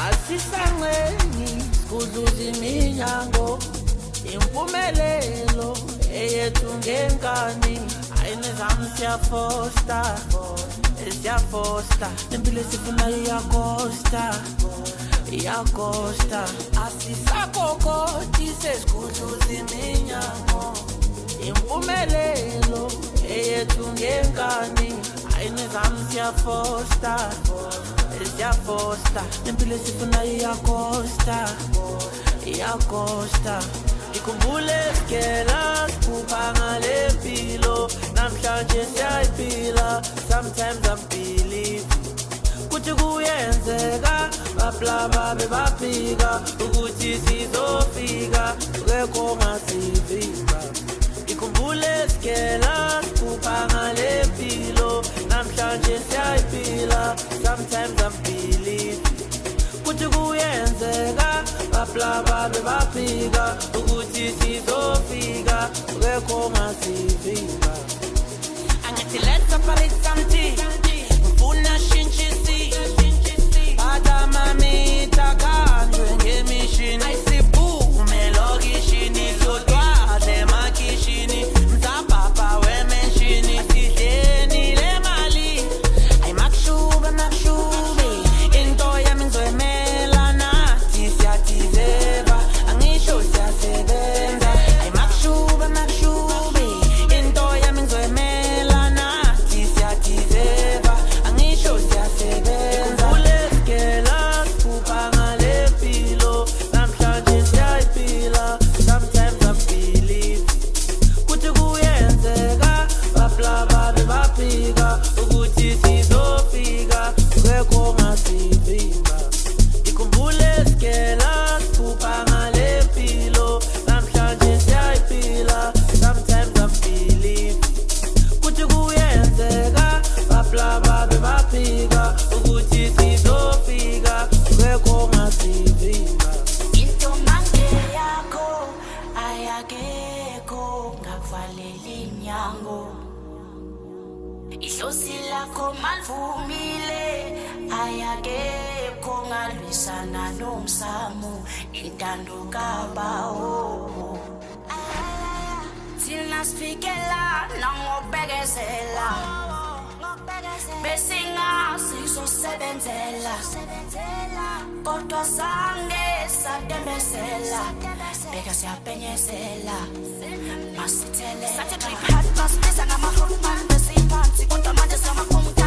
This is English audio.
asisangeni kuzuza iminyango impumelelo eyethu ngenkani ayinizami siyafosta impilo esifunayo iyakosta asisakokoti sesikuzuza iminyango impumelelo eyethu ngenkani ayinizami siyafosta impilo esifunayo iyakosta ikhumbule sikela siphupha ngale mpilo namhlanje siyayiphila sometimes I'm believe kuthi kuyenzeka baplaba bebafika ukuthi sizofika ngekho ngasivimba ikhumbule sikela siphupha ngale mpilo namhlanje siyayiphila sometimes I'm believe kuthi kuyenzeka baplaba bebafika ukuthi sizofika ngekho ngasivimba angithi let's separate something ufuna shintshisi bata mamita kanjwe ngemishini ayisiphume lokishini sodwadle makishini mzapapa wemenshini sidleni le mali ayimakshube into yami ngizoyimela nathi siyatizeba angisho siyasebenza ayimakshube into yami ngizoyimela nathi siyatizeba angisho siyasebenza kulesikela siphupha ngale mpilo namhlanje siyayiphila sometimes I believe kuthi kuyenzeka baplaba bebafika ukuthi sizofika ngekho ngasivimba ikhumbule sikela siphupha ngale mpilo namhlanje siyayiphila sometimes I believe kuthi kuyenzeka baplaba bebafika ukuthi sizofika ngekho ngasivimba into manje yakho ayakekho ngakuvalela iminyango ihlosi lakho malivumile ayakekho ngalwisana nomsamu intando kabawo thina sifikela nangobekezela besingazizosebenzela kodwa sange satembezela beka siyapenyezela masithele sathi trip hard masibisa ngama-front man besiphansi kodwa manje siyamakhomba